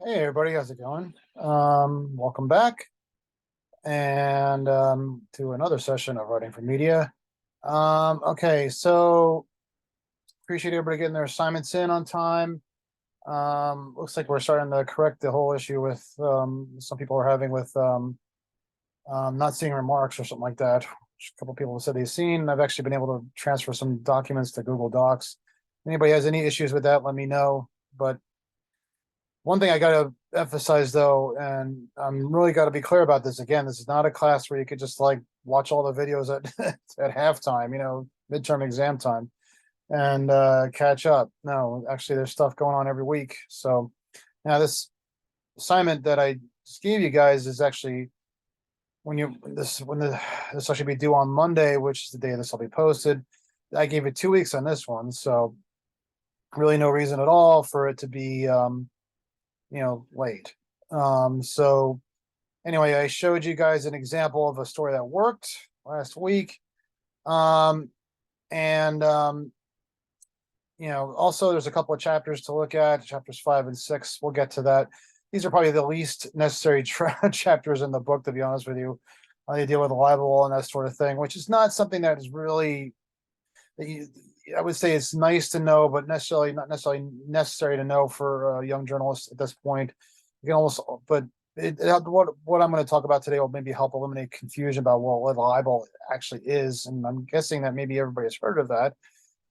Hey everybody, how's it going? Welcome back and to another session of Writing for Media. Okay, so appreciate everybody getting their assignments in on time. Looks like we're starting to correct the whole issue with some people are having with not seeing remarks or something like that. Which a couple people have said they've seen. I've actually been able to transfer some documents to Google Docs. Anybody has any issues with that, let me know. But one thing I got to emphasize though, and I'm really got to be clear about this again, this is not a class where you could just like watch all the videos at at halftime, midterm exam time and catch up. No, actually there's stuff going on every week. So now this assignment that I just gave you guys is actually this will actually be due on Monday, which is the day this will be posted. I gave it 2 weeks on this one, so really no reason at all for it to be late. So anyway, I showed you guys an example of a story that worked last week. And also there's a couple of chapters to look at, chapters 5 and 6. We'll get to that. These are probably the least necessary chapters in the book, to be honest with you. They deal with libel and that sort of thing, which is not something that is really, I would say it's nice to know, but not necessarily necessary to know for a young journalist at this point. You can almost, but what I'm going to talk about today will maybe help eliminate confusion about what libel actually is. And I'm guessing that maybe everybody has heard of that.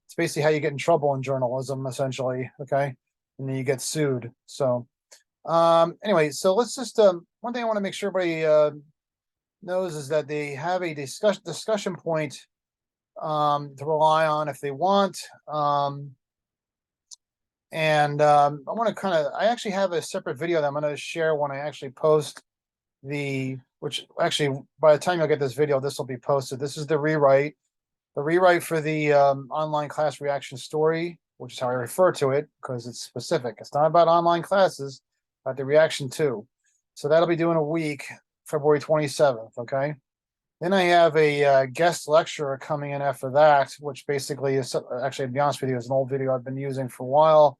It's basically how you get in trouble in journalism, essentially. Okay, and then you get sued. So anyway, so let's just one thing I want to make sure everybody knows is that they have a discussion point to rely on if they want. I want to I actually have a separate video that I'm going to share when I actually post which actually by the time you'll get this video, this will be posted. This is the rewrite for the online class reaction story, which is how I refer to it because it's specific. It's not about online classes, about the reaction too. So that'll be due in a week, February 27th. Okay. Then I have a guest lecturer coming in after that, which basically is actually, to be honest with you, is an old video I've been using for a while.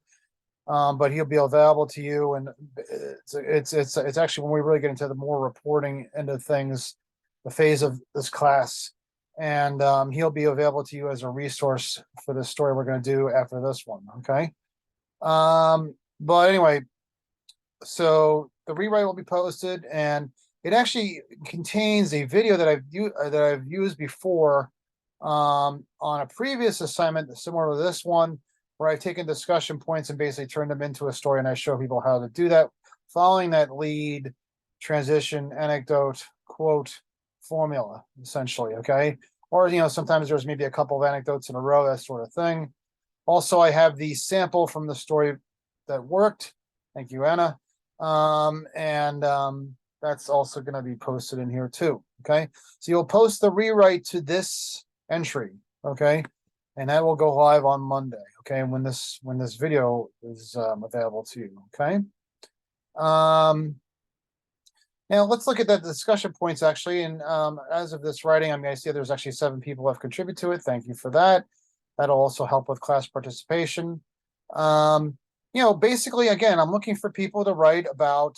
But he'll be available to you, and it's actually when we really get into the more reporting end of things, the phase of this class, and he'll be available to you as a resource for the story we're going to do after this one. Okay. But anyway, so the rewrite will be posted, and it actually contains a video that I've used before on a previous assignment similar to this one, where I've taken discussion points and basically turned them into a story, and I show people how to do that following that lead, transition, anecdote, quote formula, essentially. Okay. Or, sometimes there's maybe a couple of anecdotes in a row, that sort of thing. Also, I have the sample from the story that worked. Thank you, Anna. That's also going to be posted in here too. Okay. So you'll post the rewrite to this entry. Okay. And that will go live on Monday. Okay. When this video is available to you. Okay. Now let's look at the discussion points actually. And as of this writing, I'm going to see there's actually 7 people who have contributed to it. Thank you for that. That'll also help with class participation. Basically, again, I'm looking for people to write about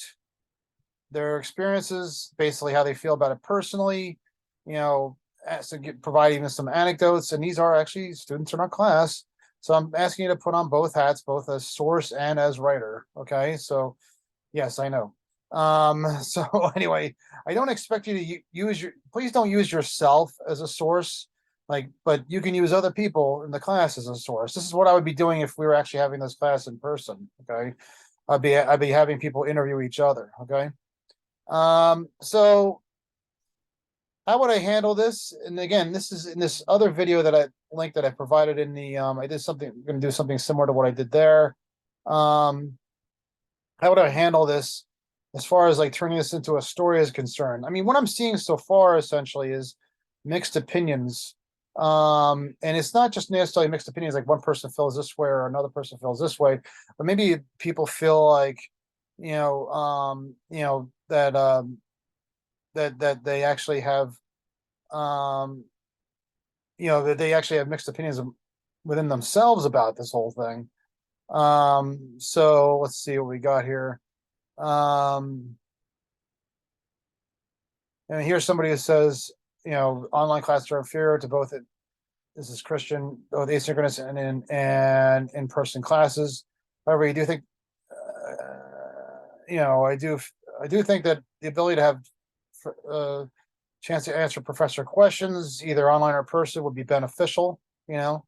their experiences, basically how they feel about it personally, provide even some anecdotes. And these are actually students in our class. So I'm asking you to put on both hats, both as source and as writer. Okay. So yes, I know. So anyway, I don't expect you to please don't use yourself as a source, but you can use other people in the class as a source. This is what I would be doing if we were actually having this class in person. Okay. I'd be having people interview each other. Okay. So how would I handle this? And again, this is in this other video that I provided in the, I'm going to do something similar to what I did there. How would I handle this as far as like turning this into a story is concerned? I mean, what I'm seeing so far essentially is mixed opinions. And it's not just necessarily mixed opinions, like one person feels this way or another person feels this way, but maybe people feel like, that they actually have that they actually have mixed opinions within themselves about this whole thing. So let's see what we got here. And here's somebody who says, online classes are inferior to both. This is Christian, both asynchronous and in-person classes. However, you do think, I do think that the ability to have chance to answer professor questions, either online or person, would be beneficial. And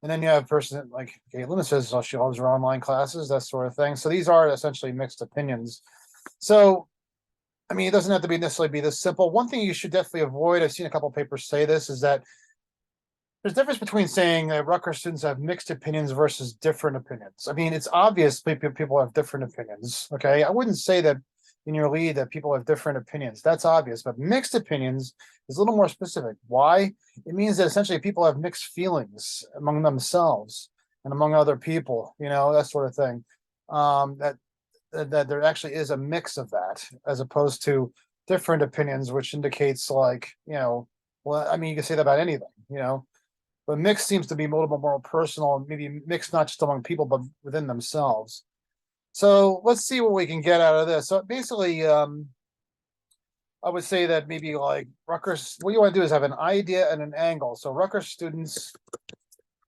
then you have a person like Caitlin says, oh, she loves her online classes, that sort of thing. So these are essentially mixed opinions. So, I mean, it doesn't have to be necessarily be this simple. One thing you should definitely avoid, I've seen a couple of papers say this, is that there's a difference between saying that Rutgers students have mixed opinions versus different opinions. I mean, it's obvious people have different opinions. Okay. I wouldn't say that in your lead that people have different opinions. That's obvious, but mixed opinions is a little more specific. Why? It means that essentially people have mixed feelings among themselves and among other people, that sort of thing. That there actually is a mix of that, as opposed to different opinions, which indicates like, well, I mean, you can say that about anything, but mixed seems to be a little bit more personal, maybe mixed not just among people, but within themselves. So let's see what we can get out of this. So basically, I would say that maybe like Rutgers, what you want to do is have an idea and an angle. So Rutgers students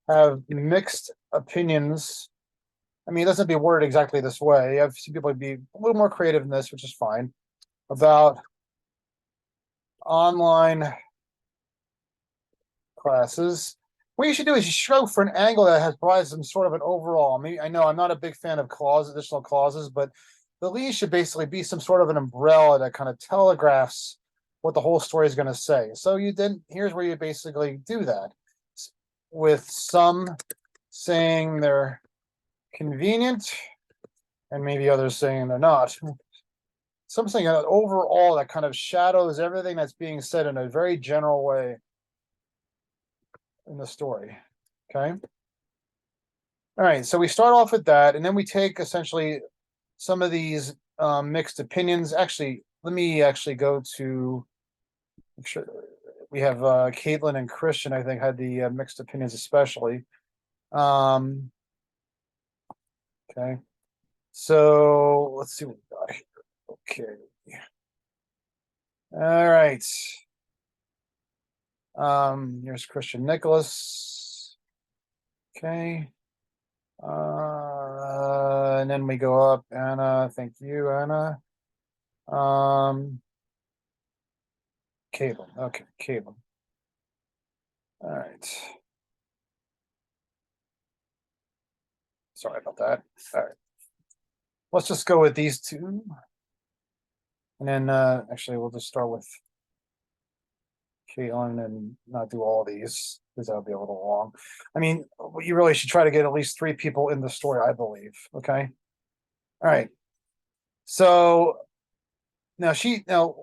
have mixed opinions. I mean, it doesn't be worded exactly this way. I've seen people be a little more creative in this, which is fine, about online classes. What you should do is you should go for an angle that has provides some sort of an overall. I mean, I know I'm not a big fan of additional clauses, but the lead should basically be some sort of an umbrella that kind of telegraphs what the whole story is going to say. So here's where you basically do that, with some saying they're convenient and maybe others saying they're not. Something that overall that kind of shadows everything that's being said in a very general way in the story. Okay. All right. So we start off with that, and then we take essentially some of these mixed opinions. Actually, let me actually go to make sure we have Caitlin and Christian, I think, had the mixed opinions, especially. Okay. So let's see what we got here. Okay. All right. Here's Christian Nicholas. Okay. And then we go up. Anna, thank you, Anna. Caitlin. Okay, Caitlin. All right. Sorry about that. All right. Let's just go with these two. And then actually we'll just start with Caitlin and not do all these because that'll be a little long. I mean, you really should try to get at least 3 people in the story, I believe. Okay. All right. So now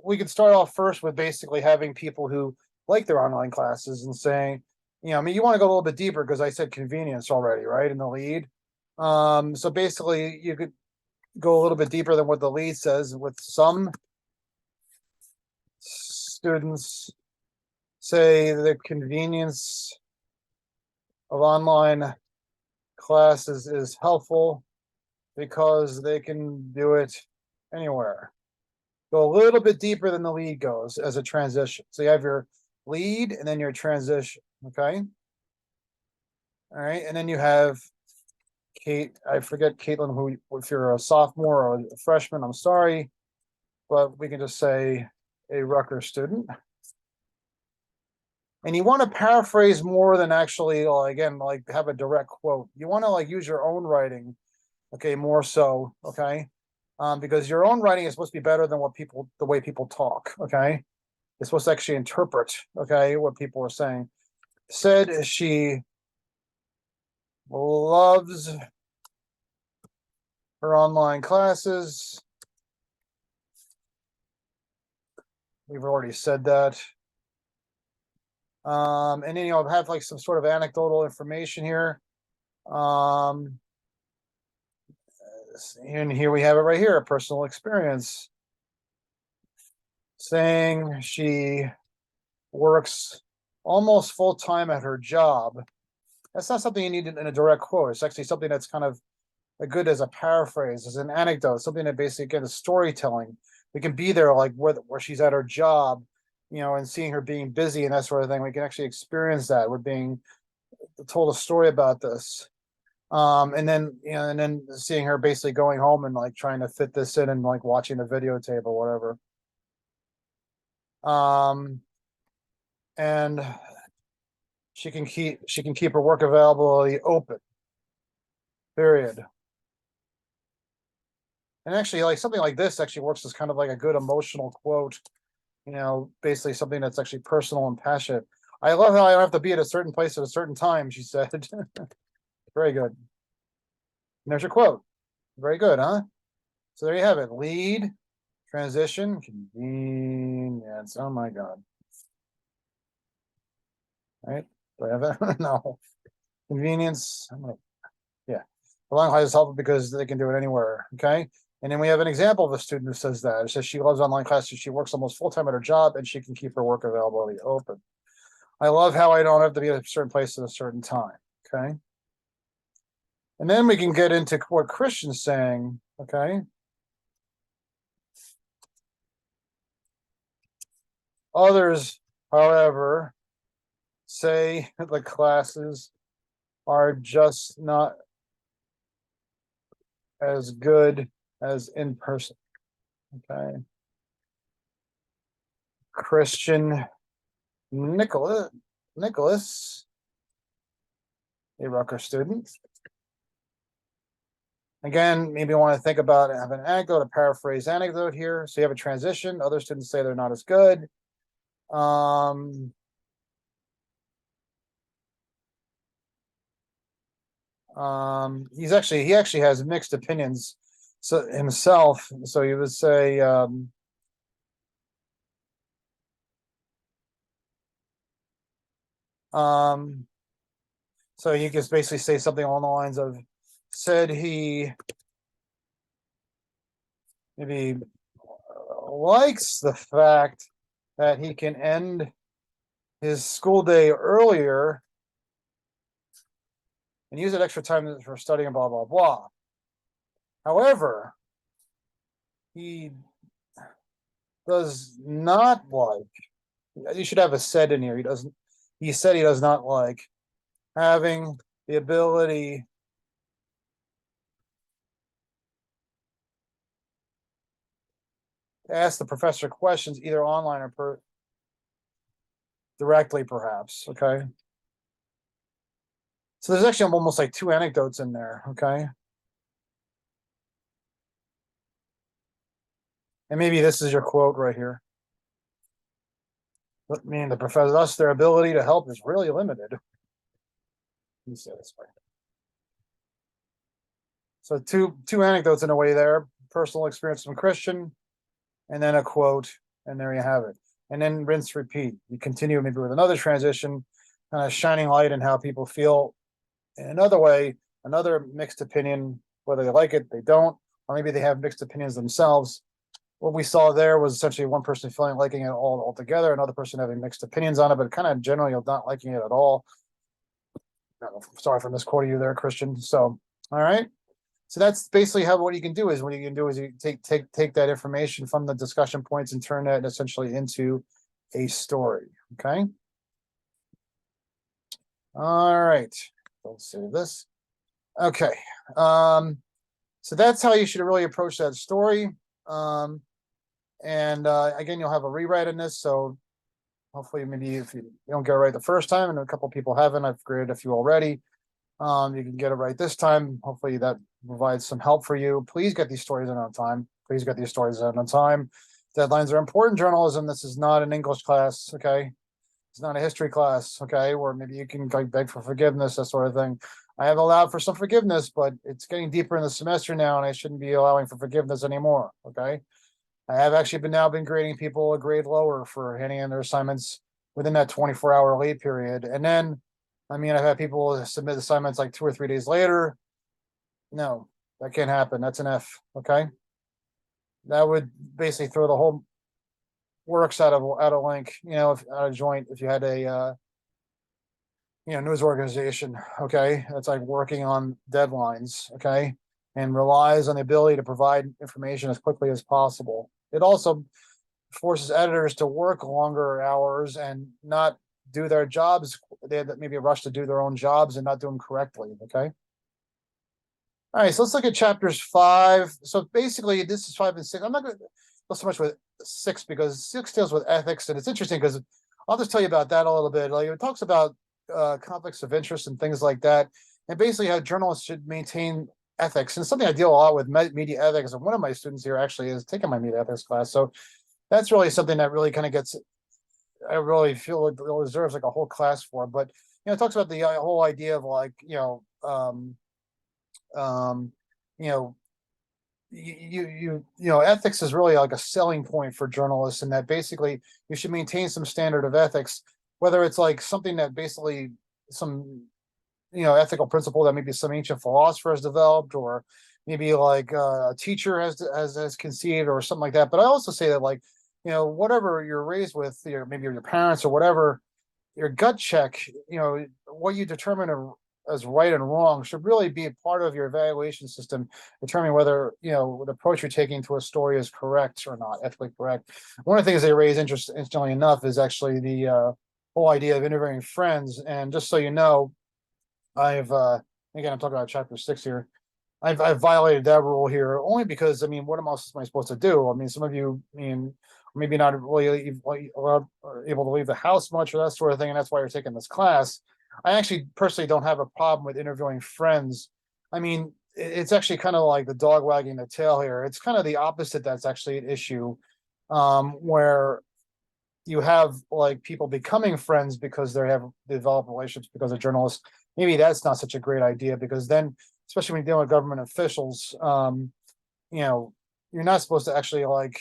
we could start off first with basically having people who like their online classes and saying, I mean, you want to go a little bit deeper because I said convenience already, right? In the lead. So basically you could go a little bit deeper than what the lead says, with some students say the convenience of online classes is helpful because they can do it anywhere. Go a little bit deeper than the lead goes as a transition. So you have your lead and then your transition. Okay. All right. And then you have Kate. I forget, Caitlin, who, if you're a sophomore or a freshman, I'm sorry, but we can just say a Rutgers student. And you want to paraphrase more than actually, again, like have a direct quote. You want to like use your own writing, okay, more so, okay, because your own writing is supposed to be better than the way people talk, okay. It's supposed to actually interpret, okay, what people are saying. Said she loves her online classes. We've already said that. And then have like some sort of anecdotal information here. And here we have it right here, a personal experience, saying she works almost full-time at her job. That's not something you need in a direct quote. It's actually something that's kind of a good as a paraphrase, as an anecdote, something that basically, again, is storytelling. We can be there, like where she's at her job, and seeing her being busy and that sort of thing. We can actually experience that. We're being told a story about this. And then and then seeing her basically going home and like trying to fit this in and like watching the videotape or whatever. And she can keep her work availability open. Period. And actually, like something like this actually works as kind of like a good emotional quote. Basically something that's actually personal and passionate. I love how I don't have to be at a certain place at a certain time, she said. Very good. And there's your quote. Very good, huh? So there you have it. Lead, transition, convenience. Oh my God. Right? Do I have that? No. Convenience. Yeah. The long class is helpful because they can do it anywhere. Okay. And then we have an example of a student who says that. It says she loves online classes. She works almost full time at her job and she can keep her work availability open. I love how I don't have to be at a certain place at a certain time. Okay. And then we can get into what Christian's saying. Okay. Others, however, say the classes are just not as good as in person. Okay. Christian Nicholas, a Rutgers student. Again, maybe you want to think about have an anecdote, a paraphrase anecdote here. So you have a transition. Other students say they're not as good. He actually has mixed opinions so himself. So he would say, so you could basically say something along the lines of, said he maybe likes the fact that he can end his school day earlier and use that extra time for studying, blah, blah, blah. However, he does not like, you should have a said in here. He said he does not like having the ability to ask the professor questions either online or directly, perhaps. Okay. So there's actually almost like two anecdotes in there. Okay. And maybe this is your quote right here. I mean, the professor, thus their ability to help is really limited. You say this way. So two anecdotes in a way there, personal experience from Christian, and then a quote, and there you have it. And then rinse, repeat. You continue maybe with another transition, kind of shining light in how people feel in another way, another mixed opinion, whether they like it, they don't, or maybe they have mixed opinions themselves. What we saw there was essentially one person feeling liking it all altogether, another person having mixed opinions on it, but kind of generally not liking it at all. Sorry for misquoting you there, Christian. So, all right. So that's basically what you can do is you take that information from the discussion points and turn that essentially into a story. Okay. All right. Let's save this. Okay. So that's how you should really approach that story. And again, you'll have a rewrite in this. So hopefully maybe if you don't get it right the first time, and a couple people haven't, I've graded a few already. You can get it right this time. Hopefully that provides some help for you. Please get these stories in on time. Please get these stories in on time. Deadlines are important journalism. This is not an English class, okay? It's not a history class, okay? Where maybe you can like beg for forgiveness, that sort of thing. I have allowed for some forgiveness, but it's getting deeper in the semester now, and I shouldn't be allowing for forgiveness anymore, okay? I have actually been grading people a grade lower for handing in their assignments within that 24-hour late period. And then, I mean, I've had people submit assignments like 2 or 3 days later. No, that can't happen. That's an F. Okay. That would basically throw the whole works out of link, if out of joint, if you had a news organization. Okay. That's like working on deadlines. Okay. and relies on the ability to provide information as quickly as possible. It also forces editors to work longer hours and not do their jobs. They had maybe a rush to do their own jobs and not do them correctly. Okay. All right, so let's look at chapters 5. So basically, this is 5 and 6. I'm not going to go so much with 6 because 6 deals with ethics, and it's interesting because I'll just tell you about that a little bit. Like, it talks about conflicts of interest and things like that, and basically how journalists should maintain ethics. And it's something I deal a lot with, media ethics. And one of my students here actually is taking my media ethics class. So that's really something that really kind of gets, I really feel it deserves like a whole class for. But it talks about the whole idea of like, you know, ethics is really like a selling point for journalists, and that basically you should maintain some standard of ethics, whether it's like something that basically some ethical principle that maybe some ancient philosopher has developed, or maybe like a teacher has conceived, or something like that. But I also say that, like, whatever you're raised with, maybe your parents or whatever, your gut check, what you determine as right and wrong should really be a part of your evaluation system, determining whether the approach you're taking to a story is correct or not, ethically correct. One of the things they raise interestingly enough, is actually the whole idea of interviewing friends. And just so you know, I've again, I'm talking about chapter 6 here. I've violated that rule here only because, I mean, what else am I supposed to do? I mean, some of you, maybe not really able to leave the house much or that sort of thing, and that's why you're taking this class. I actually personally don't have a problem with interviewing friends. I mean, it's actually kind of like the dog wagging the tail here. It's kind of the opposite that's actually an issue, where you have like people becoming friends because they have developed relationships because of journalists. Maybe that's not such a great idea, because then, especially when you're dealing with government officials, you're not supposed to actually like,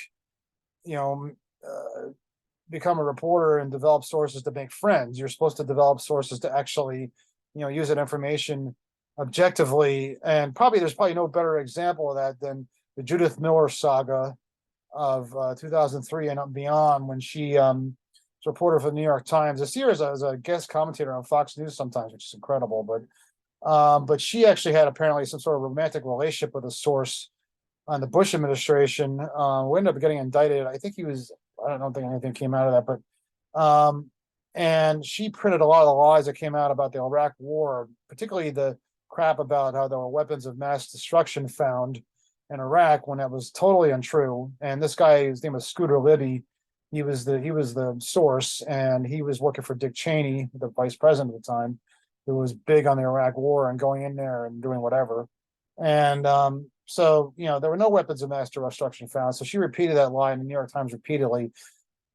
become a reporter and develop sources to make friends. You're supposed to develop sources to actually, use that information objectively. And there's probably no better example of that than the Judith Miller saga of 2003 and beyond, when she was a reporter for the New York Times. This year as a guest commentator on Fox News sometimes, which is incredible. But she actually had apparently some sort of romantic relationship with a source on the Bush administration. We ended up getting indicted. I don't think anything came out of that, but and she printed a lot of the lies that came out about the Iraq War, particularly the crap about how there were weapons of mass destruction found in Iraq, when that was totally untrue. And this guy, his name was Scooter Libby, he was the source, and he was working for Dick Cheney, the vice president at the time, who was big on the Iraq War and going in there and doing whatever. And so, there were no weapons of mass destruction found. So she repeated that lie in the New York Times repeatedly.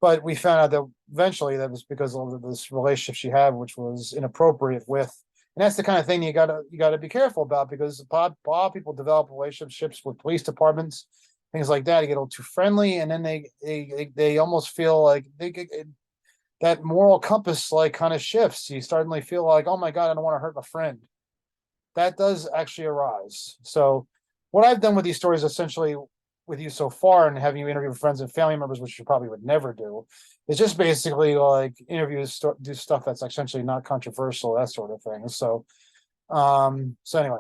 But we found out that eventually that was because of this relationship she had, which was inappropriate with. And that's the kind of thing you gotta be careful about, because a lot of people develop relationships with police departments, things like that. You get a little too friendly, and then they almost feel like that moral compass like kind of shifts. You suddenly feel like, oh my God, I don't want to hurt my friend. That does actually arise. So what I've done with these stories essentially with you so far, and having you interview friends and family members, which you probably would never do, is just basically like interviews, do stuff that's essentially not controversial, that sort of thing. So, anyway,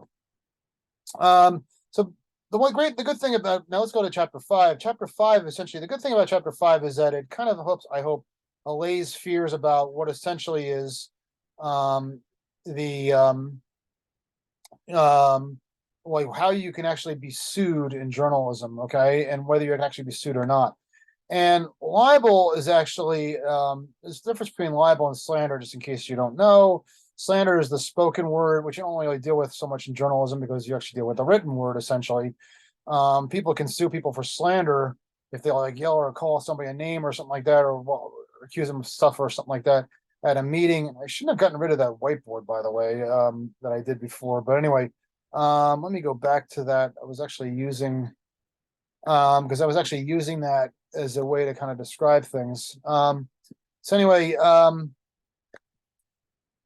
so the good thing about, now let's go to chapter 5. Chapter 5, essentially, the good thing about chapter 5 is that it kind of helps, I hope, allays fears about what essentially is like how you can actually be sued in journalism, okay, and whether you can actually be sued or not. And libel is actually there's a difference between libel and slander, just in case you don't know. Slander is the spoken word, which you don't really deal with so much in journalism, because you actually deal with the written word essentially. People can sue people for slander if they like yell or call somebody a name or something like that, or accuse them of stuff or something like that at a meeting. I shouldn't have gotten rid of that whiteboard, by the way, that I did before. But anyway, let me go back to that. I was actually using that as a way to kind of describe things. So anyway,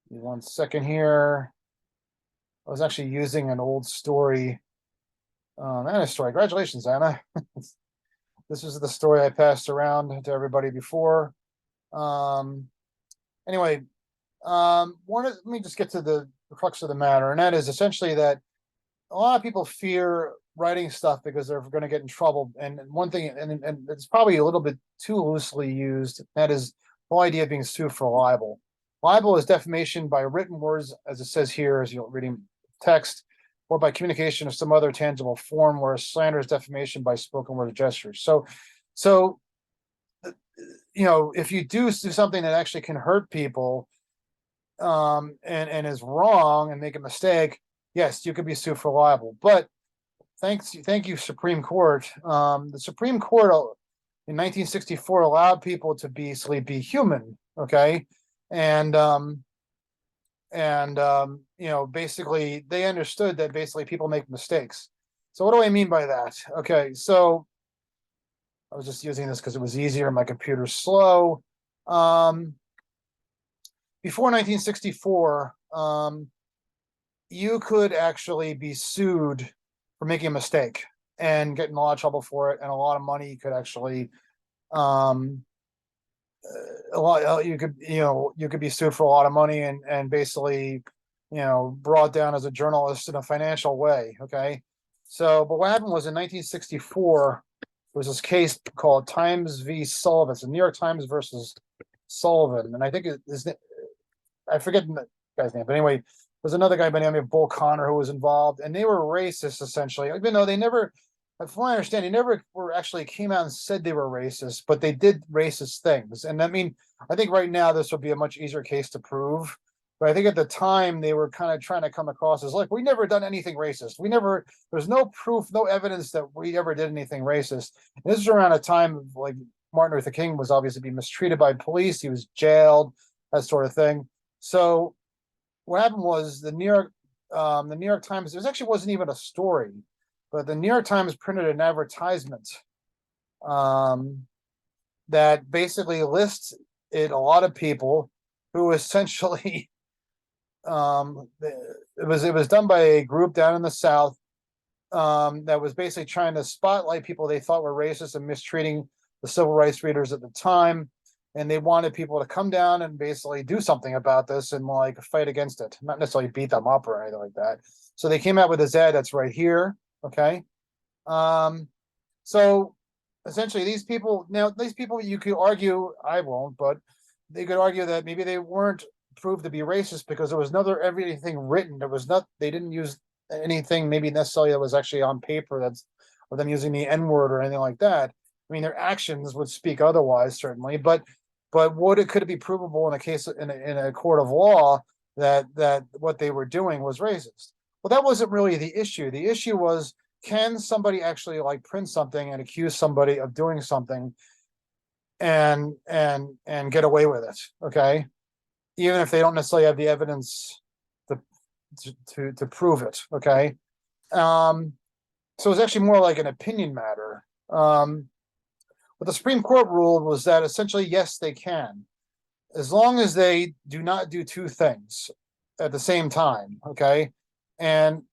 1 second here. I was actually using an old story. Anna's story. Congratulations, Anna. This is the story I passed around to everybody before. Anyway, let me just get to the crux of the matter, and that is essentially that a lot of people fear writing stuff because they're going to get in trouble. And one thing, and it's probably a little bit too loosely used, that is the whole idea of being sued for libel. Libel is defamation by written words, as it says here, as you're reading text, or by communication of some other tangible form, whereas slander is defamation by spoken word gestures. So, if you do something that actually can hurt people, and is wrong and make a mistake, yes, you could be sued for libel. But thank you, Supreme Court. The Supreme Court in 1964 allowed people to basically be human, okay, and basically they understood that basically people make mistakes. So what do I mean by that? Okay, so I was just using this because it was easier. My computer's slow. Before 1964, you could actually be sued for making a mistake and get in a lot of trouble for it, and a lot of money. You could actually, you could be sued for a lot of money and basically, brought down as a journalist in a financial way. Okay, so but what happened was in 1964 there was this case called Times v. Sullivan. It's the New York Times versus Sullivan, and I think I forget the guy's name, but anyway, there's another guy by the name of Bull Connor who was involved, and they were racist essentially, even though they never, from what I understand, they never were actually came out and said they were racist, but they did racist things. And I mean, I think right now this would be a much easier case to prove. But I think at the time they were kind of trying to come across as like, we never done anything racist. There's no proof, no evidence that we ever did anything racist. And this is around a time of like Martin Luther King was obviously being mistreated by police. He was jailed, that sort of thing. So what happened was the New York Times, it actually wasn't even a story, but the New York Times printed an advertisement that basically lists a lot of people who essentially it was done by a group down in the South that was basically trying to spotlight people they thought were racist and mistreating the civil rights readers at the time. And they wanted people to come down and basically do something about this and like fight against it, not necessarily beat them up or anything like that. So they came out with this ad that's right here. Okay. So essentially these people, you could argue, I won't, but they could argue that maybe they weren't proved to be racist because there was everything written. They didn't use anything maybe necessarily that was actually on paper or them using the N-word or anything like that. I mean, their actions would speak otherwise, certainly, but could it be provable in a case in a court of law that what they were doing was racist? Well, that wasn't really the issue. The issue was, can somebody actually like print something and accuse somebody of doing something and get away with it? Okay, even if they don't necessarily have the evidence to prove it. Okay, so it's actually more like an opinion matter. What the Supreme Court ruled was that essentially, yes, they can, as long as they do not do two things at the same time. Okay, and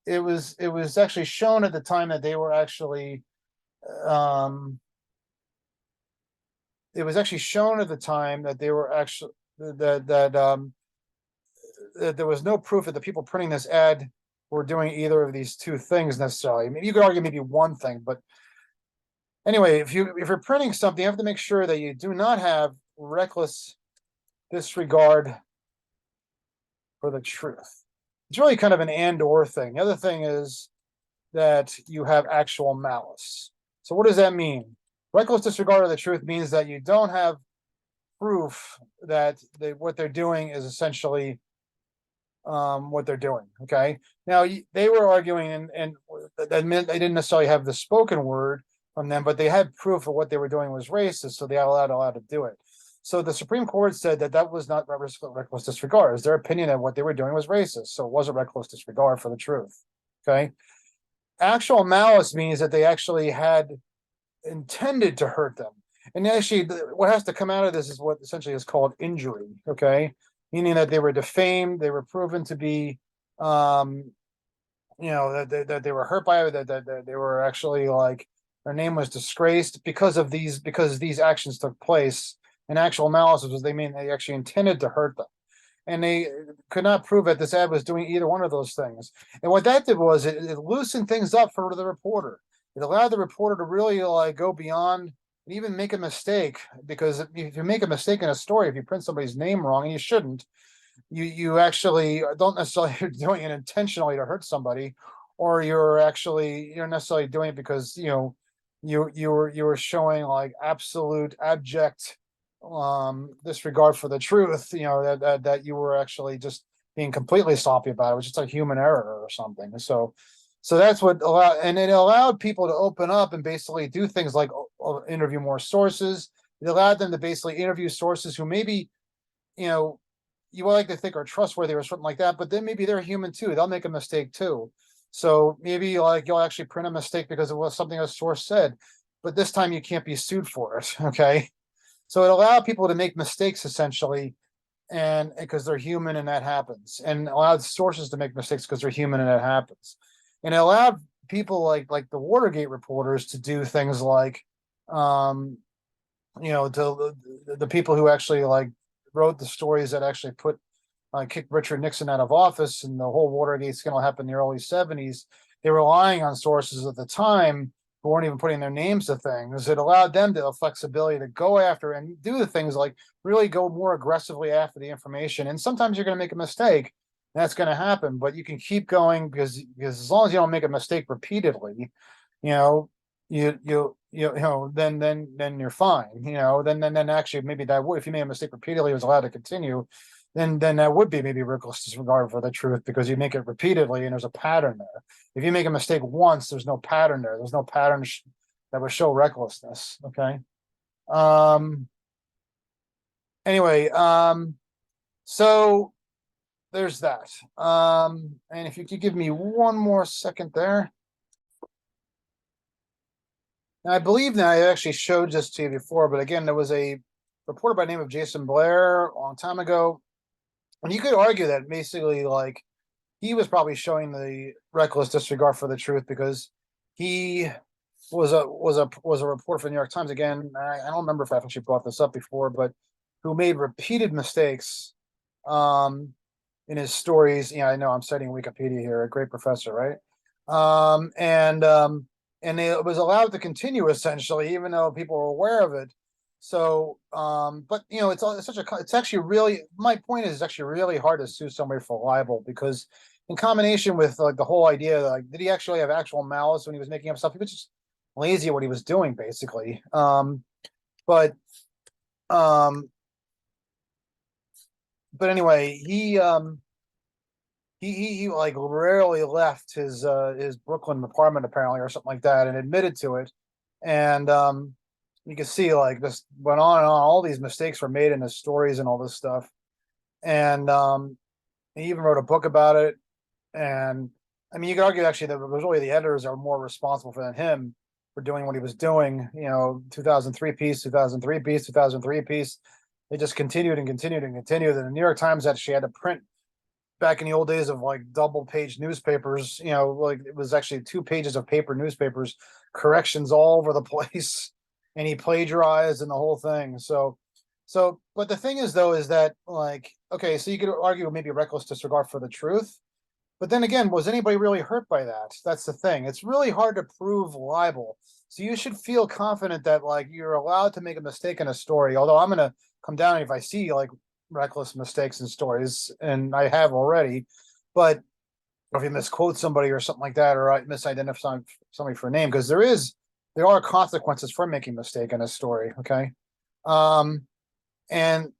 it was actually shown at the time that they were actually it was actually shown at the time that they were actually that there was no proof that the people printing this ad were doing either of these two things necessarily. I mean, you could argue maybe one thing, but anyway, if you're printing something, you have to make sure that you do not have reckless disregard for the truth. It's really kind of an and/or thing. The other thing is that you have actual malice. So what does that mean? Reckless disregard of the truth means that you don't have proof that what they're doing is essentially what they're doing. Okay. Now they were arguing, and that meant they didn't necessarily have the spoken word from them, but they had proof of what they were doing was racist, so they are allowed to do it. So the Supreme Court said that was not reckless disregard. It's their opinion that what they were doing was racist, so it wasn't reckless disregard for the truth. Okay. Actual malice means that they actually had intended to hurt them. And actually, what has to come out of this is what essentially is called injury. Okay, meaning that they were defamed, they were proven to be, that they were hurt by it, that they were actually like their name was disgraced because these actions took place. And actual malice was they actually intended to hurt them. and they could not prove that this ad was doing either one of those things. And what that did was it loosened things up for the reporter. It allowed the reporter to really like go beyond and even make a mistake, because if you make a mistake in a story, if you print somebody's name wrong, and you shouldn't, you actually don't necessarily doing it intentionally to hurt somebody, or you're necessarily doing it because you were showing like absolute abject disregard for the truth, that you were actually just being completely sloppy about it, which is a human error or something. So that's what allowed, and it allowed people to open up and basically do things like interview more sources. It allowed them to basically interview sources who maybe, you know, you would like to think are trustworthy or something like that, but then maybe they're human too. They'll make a mistake too. So maybe like you'll actually print a mistake because it was something a source said, but this time you can't be sued for it. Okay. So it allowed people to make mistakes essentially, and because they're human and that happens, and allowed sources to make mistakes because they're human and that happens. And it allowed people like the Watergate reporters to do things like, um, to the people who actually like wrote the stories that actually kicked Richard Nixon out of office, and the whole Watergate scandal happened in the early 70s. They were relying on sources at the time who weren't even putting their names to things. It allowed them to have flexibility to go after and do the things like really go more aggressively after the information. And sometimes you're going to make a mistake. That's going to happen, but you can keep going because as long as you don't make a mistake repeatedly, you know, then you're fine. Then actually maybe that would, if you made a mistake repeatedly, it was allowed to continue, then that would be maybe reckless disregard for the truth, because you make it repeatedly and there's a pattern there. If you make a mistake once, there's no pattern there. There's no pattern that would show recklessness. Okay. Anyway, so there's that. And if you could give me one more second there. Now, I believe that I actually showed this to you before, but again, there was a reporter by the name of Jason Blair a long time ago. And you could argue that basically, like, he was probably showing the reckless disregard for the truth, because he was a reporter for the New York Times. Again, I don't remember if I've actually brought this up before, but who made repeated mistakes in his stories. I know I'm citing Wikipedia here, a great professor, right? And it was allowed to continue essentially, even though people were aware of it. So, but it's actually really, my point is, it's actually really hard to sue somebody for libel, because in combination with like the whole idea, like, did he actually have actual malice when he was making up stuff? He was just lazy at what he was doing, basically. But anyway, he like rarely left his Brooklyn apartment apparently, or something like that, and admitted to it. And you can see like this went on and on. All these mistakes were made in his stories and all this stuff. And he even wrote a book about it. And I mean, you could argue actually that it was really the editors are more responsible than him for doing what he was doing. 2003 piece, 2003 piece, 2003 piece. They just continued and continued and continued. And the New York Times actually had to print, back in the old days of like double page newspapers, like it was actually 2 pages of paper newspapers, corrections all over the place, and he plagiarized and the whole thing. But the thing is though, is that like, okay, so you could argue maybe reckless disregard for the truth, but then again, was anybody really hurt by that? That's the thing. It's really hard to prove libel. So you should feel confident that like you're allowed to make a mistake in a story. Although I'm gonna come down if I see like reckless mistakes in stories, and I have already. But if you misquote somebody or something like that, or I misidentify somebody for a name, because there are consequences for making a mistake in a story. Okay. And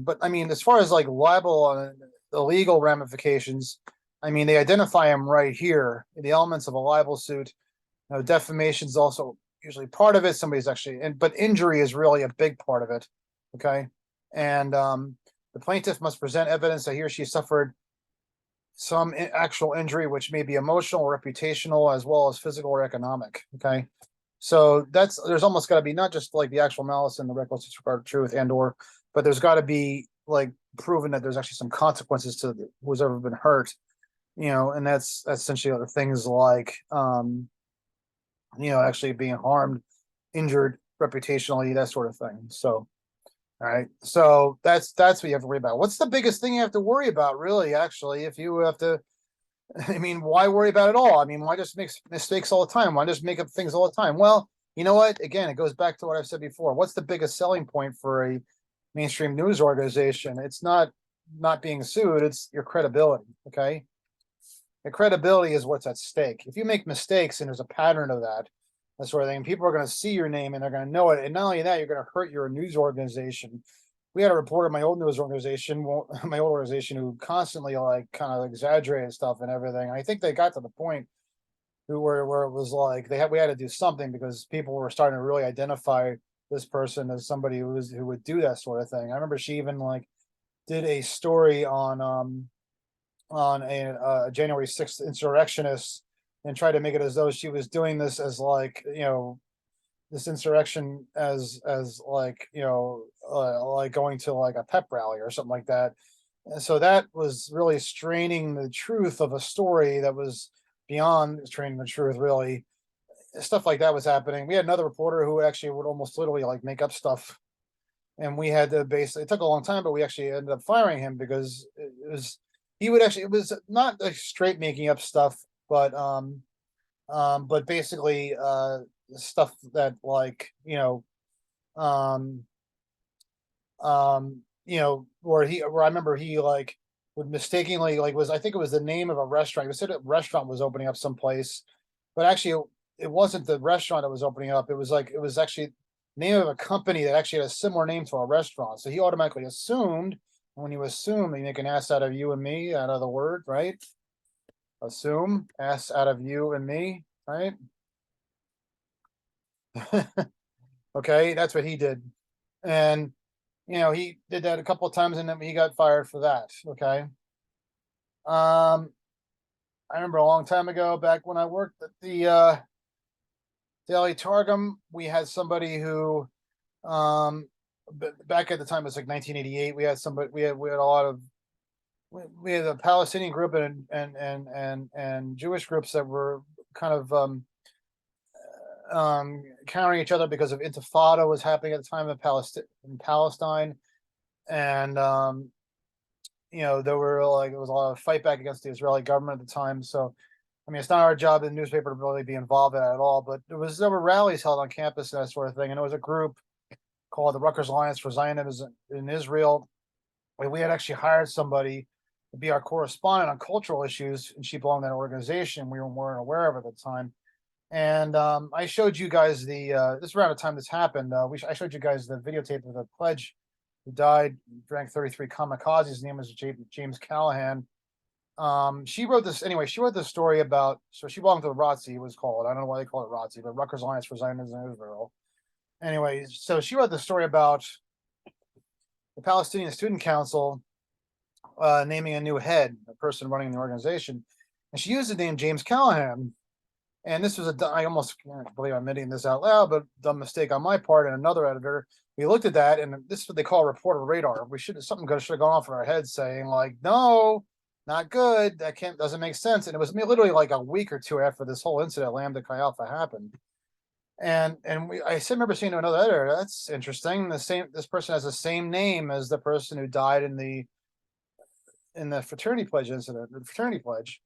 but I mean, as far as like libel and the legal ramifications, I mean, they identify them right here in the elements of a libel suit. Defamation is also usually part of it. Somebody's actually, but injury is really a big part of it. Okay. And the plaintiff must present evidence that he or she suffered some actual injury, which may be emotional, reputational, as well as physical or economic. Okay. So there's almost got to be not just like the actual malice and the reckless disregard of truth but there's got to be like proven that there's actually some consequences to who's ever been hurt, and that's essentially other things like, actually being harmed, injured reputationally, that sort of thing. All right. So that's what you have to worry about. What's the biggest thing you have to worry about, really, actually, if you have to, I mean, why worry about it all? I mean, why just make mistakes all the time? Why just make up things all the time? Well, you know what? Again, it goes back to what I've said before. What's the biggest selling point for a mainstream news organization? It's not being sued, it's your credibility. Okay. The credibility is what's at stake. If you make mistakes and there's a pattern of that sort of thing, people are going to see your name and they're going to know it. And not only that, you're going to hurt your news organization. We had a reporter in my old news organization, my old organization, who constantly like kind of exaggerated stuff and everything. I think they got to the point where it was like we had to do something because people were starting to really identify this person as somebody who would do that sort of thing. I remember she even like did a story on a January 6th insurrectionist and tried to make it as though she was doing this as like, this insurrection as like, like going to like a pep rally or something like that. And so that was really straining the truth of a story that was beyond straining the truth, really. Stuff like that was happening. We had another reporter who actually would almost literally like make up stuff. And we had to basically, it took a long time, but we actually ended up firing him because he would actually, it was not like straight making up stuff, but basically, stuff that like, um, where I remember he like would mistakenly like I think it was the name of a restaurant. He said a restaurant was opening up someplace, but actually it wasn't the restaurant that was opening up. It was actually name of a company that actually had a similar name to a restaurant. So he automatically assumed, when you assume, you make an ass out of you and me, out of the word, right? Assume, ass out of you and me, right? Okay, that's what he did. And he did that a couple of times and then he got fired for that. Okay. Um, I remember a long time ago, back when I worked at the Daily Targum, we had somebody who back at the time it was like 1988. We had a lot of we had a Palestinian group and Jewish groups that were kind of countering each other because of Intifada was happening at the time in Palestine, and there were like it was a lot of fight back against the Israeli government at the time. So, I mean, it's not our job in the newspaper to really be involved in that at all. But there were rallies held on campus and that sort of thing, and it was a group called the Rutgers Alliance for Zionism in Israel. We had actually hired somebody to be our correspondent on cultural issues, and she belonged to that organization. We weren't aware of it at the time. And I showed you guys this around the time this happened. I showed you guys the videotape of the pledge who died, drank 33 kamikazes. His name was James Callahan. She wrote this anyway. She wrote this story about, so she belonged to the ROTC, it was called. I don't know why they call it ROTC, but Rutgers Alliance for Zionism in Israel. Anyway, so she wrote the story about the Palestinian Student Council naming a new head, a person running the organization. And she used the name James Callahan. And this was I almost can't believe I'm admitting this out loud, but dumb mistake on my part and another editor. We looked at that, and this is what they call reporter radar. We should should have gone off in our heads saying like, no, not good. That doesn't make sense. And it was literally like a week or two after this whole incident, Lambda Chi Alpha happened. And I remember seeing another editor. That's interesting. This person has the same name as the person who died in the fraternity pledge incident, the fraternity pledge.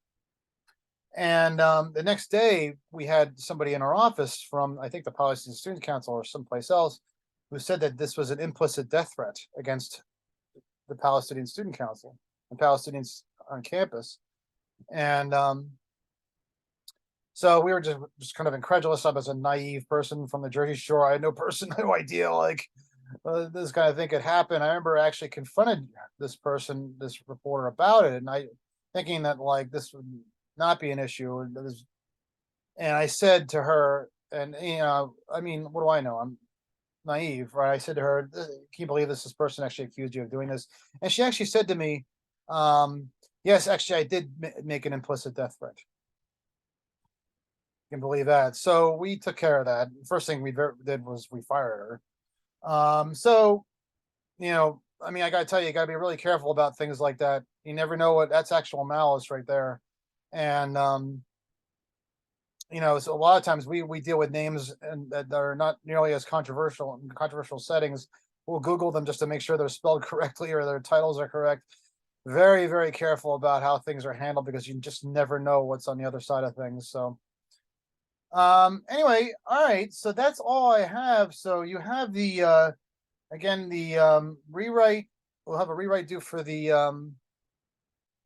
And the next day, we had somebody in our office from, I think, the Palestinian Student Council or someplace else, who said that this was an implicit death threat against the Palestinian Student Council and Palestinians on campus. And so we were just kind of incredulous. I was a naive person from the Jersey Shore. I had no idea like this kind of thing could happen. I remember actually confronted this reporter about it, and I thinking that like this would not be an issue. And I said to her, and I mean, what do I know? I'm naive, right? I said to her, "Can you believe this person actually accused you of doing this?" And she actually said to me, "Yes, actually, I did make an implicit death threat." You can believe that. So we took care of that. First thing we did was we fired her. So I mean, I gotta tell you, you gotta be really careful about things like that. You never know that's actual malice right there. And so a lot of times we deal with names and that are not nearly as controversial in controversial settings will Google them just to make sure they're spelled correctly or their titles are correct. Very, very careful about how things are handled because you just never know what's on the other side of things. So anyway, all right, so that's all I have. So you have the again the rewrite. We'll have a rewrite due for the um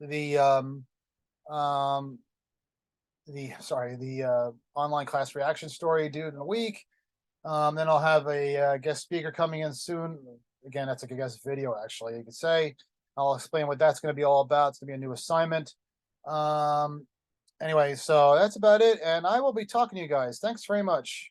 the online class reaction story due in a week. Then I'll have a guest speaker coming in soon. Again, that's like a guest video, actually, you could say. I'll explain what that's going to be all about. It's going to be a new assignment. Anyway, so that's about it. And I will be talking to you guys. Thanks very much.